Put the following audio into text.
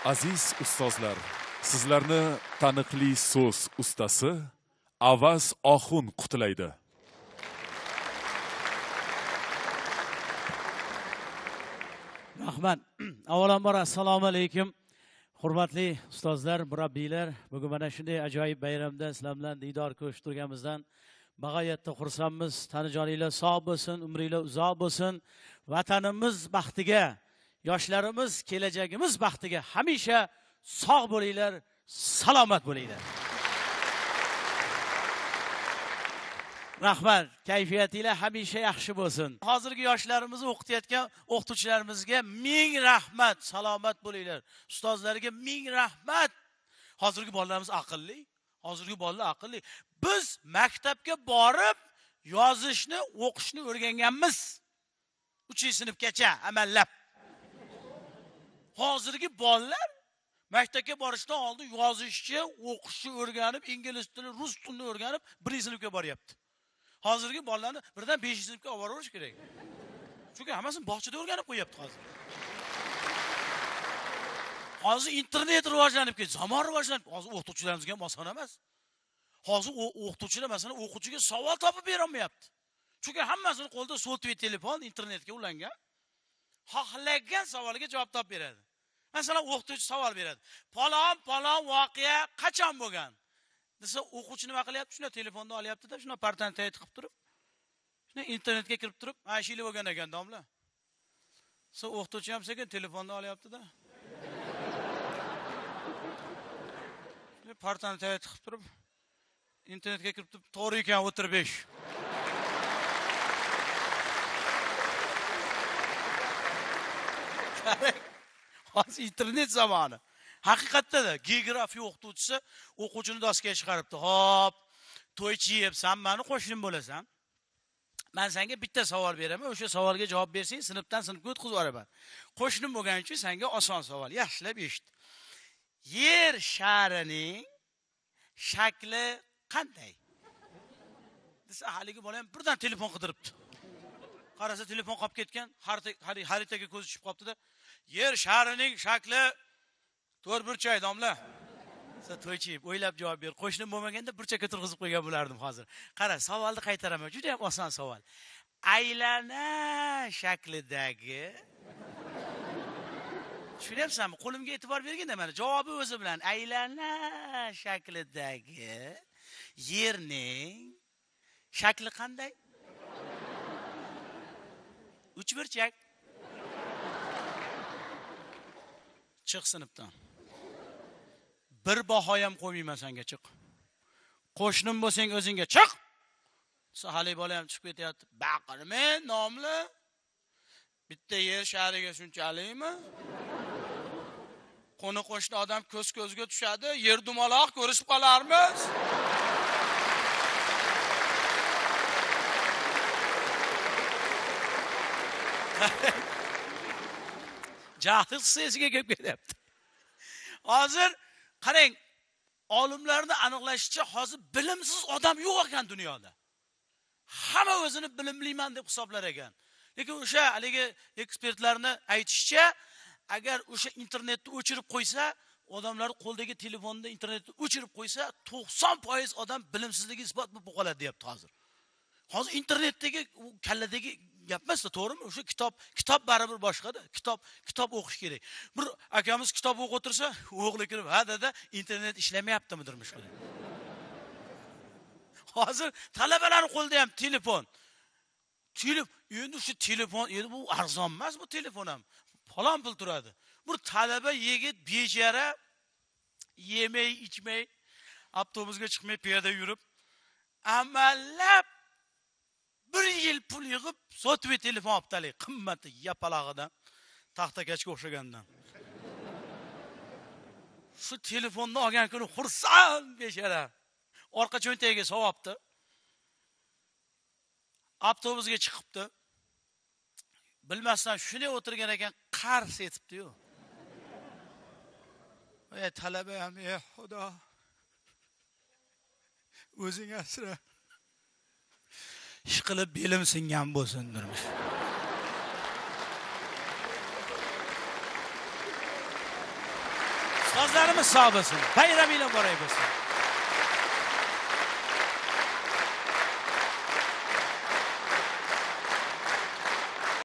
Aziz ustozlar, sizlarni taniqli so'z ustasi Avaz Oxun qutlaydi. Rahmat. Avvalambor assalomu alaykum. Hurmatli ustozlar, murabbiylar, bugun mana shunday ajoyib bayramda sizlar bilan diydor ko'rishib turganimizdan bag'oyatda xursandmiz. Tanijoningiz sog' bo'lsin, umringiz uzoq bo'lsin. Vatanimiz baxtiga, yoshlarimiz kelajagimiz baxtiga hamisha sog' bo'linglar, salomat bo'linglar. Rahmat, kayfiyatinglar hamisha yaxshi bo'lsin. Hozirgi yoshlarimizni o'qitayotgan o'qituvchilarimizga ming rahmat, salomat bo'linglar. Ustozlarga ming rahmat. Hozirgi bolalarimiz aqlli. Hozirgi bolalar aqlli. Biz maktabga borib yozishni, o'qishni o'rganganmiz. 3-sinfgacha amallab. Hozirgi bolalar maktabga borishdan oldin yozishni, o'qishni o'rganib, ingliz tili, rus tilini o'rganib, 1-sinfga boryapti. Hozirgi bolalarni birdan 5-sinfga olib borish kerak. Chunki hammasini bog'chada o'rganib qo'yapti hozir. Hozir internet rivojlanib ketdi, zamon rivojlanib, hozir o'qituvchilarimizga ham oson emas. Hozir o'qituvchilar masalan o'quvchiga savol topib bera olmayapti. Chunki hammasini qo'lda sotli telefon, internetga ulangan. Xohlagan savoliga javob topib beradi. Masalan, o'qituvchi savol beradi. Palon voqea qachon bo'lgan? Desa, o'quvchi nima qilyapti? Shuna telefonni olyapti-da, shuna partani tayt qilib turib, shuna internetga kirib turib, "Ha, shili bo'lgan ekan, domla." So o'qituvchi ham sekin telefonni olyapti-da. Partani tayt qilib turib, internetga kirib turib, "To'g'ri ekan, o'tir 5." Hozir internet zamoni. Haqiqatda geografiya o'qituvchisi o'quvchini doskaga chiqaribdi. Hop, to'ychi yebsan, meni qo'shnim bo'lasan. Men senga bitta savol beraman, o'sha savolga javob bersang, sinfdan sinfga o'tkazib yuboraman. Qo'shnim bo'lgani uchun senga oson savol. Yaxshilab eshit. Yer sharining shakli qanday? Desa, haligi bola ham birdan telefon qidiribdi. Qarasa telefon qolib ketgan, xaritaga ko'zi tushib qolibdi-da. Yer sharining shakli to'rtburchak, domla. Siz to'ychi o'ylab javob ber. Qo'shnim bo'lmaganda burchakka turg'izib qo'ygan bo'lardim hozir. Qara, savolni qaytaraman. Juda ham oson savol. Aylana shaklidagi tushunyapsanmi? Qo'limga e'tibor berganda mana javobi o'zi bilan aylana shaklidagi yerning shakli qanday? Uchburchak. Chiq sinfdan. Bir baho ham qo'ymayman senga, chiq. Qo'shnim bo'lsang o'zingga chiq. Sahali bola ham chiqib ketyapti. Baqirmen, nomli. Bitta yer shariga shunchalikmi? Qo'ni-qo'shni odam ko'z-ko'zga tushadi, yer dumaloq ko'rishib qolarmiz. Jahil sesiga kelib kelyapti. Hozir qarang, olimlarning aniqlashicha hozir bilimsiz odam yo'q ekan dunyoda. Hamma o'zini bilimliman deb hisoblar ekan. Lekin o'sha haligi ekspertlarni aytishicha, agar o'sha internetni o'chirib qo'ysa, odamlar qo'ldagi telefonda internetni o'chirib qo'ysa, 90% odam bilimsizligi isbot bo'lib qoladi deyapti hozir. Hozir internetdagi kalladagi gap emas, to'g'rimi? O'sha kitob baribir boshqada. Kitob o'qish kerak. Bir akamiz kitob o'qib o'tirsa, o'g'li kirib, "Ha, dada, internet ishlamayaptimi?" shunday. Hozir talabalarning qo'lida ham telefon. Endi shu telefon, endi bu arzon emas bu telefon ham. Falon pul turadi. Bir talaba yigit bejara yemay, ichmay, avtobusga chiqmay piyoda yurib, amallab 1 yil pul yig'ib, sotib telefon olibdi, qimmati yapalog'idan, taxtakachga o'xshagandan. Shu telefonni olgan kuni xursand bechara. Orqa cho'ntagiga solibdi. Avtobusga chiqibdi. Bilmasdan shunday o'tirgan ekan, qars etibdi-yu. Ey talaba ham, ey Xudo. O'zing asra. Ishqilib belim singan bo'lsin demiş. Ustozlarimiz sog' bo'lsin. Bayraminglar muborak bo'lsin.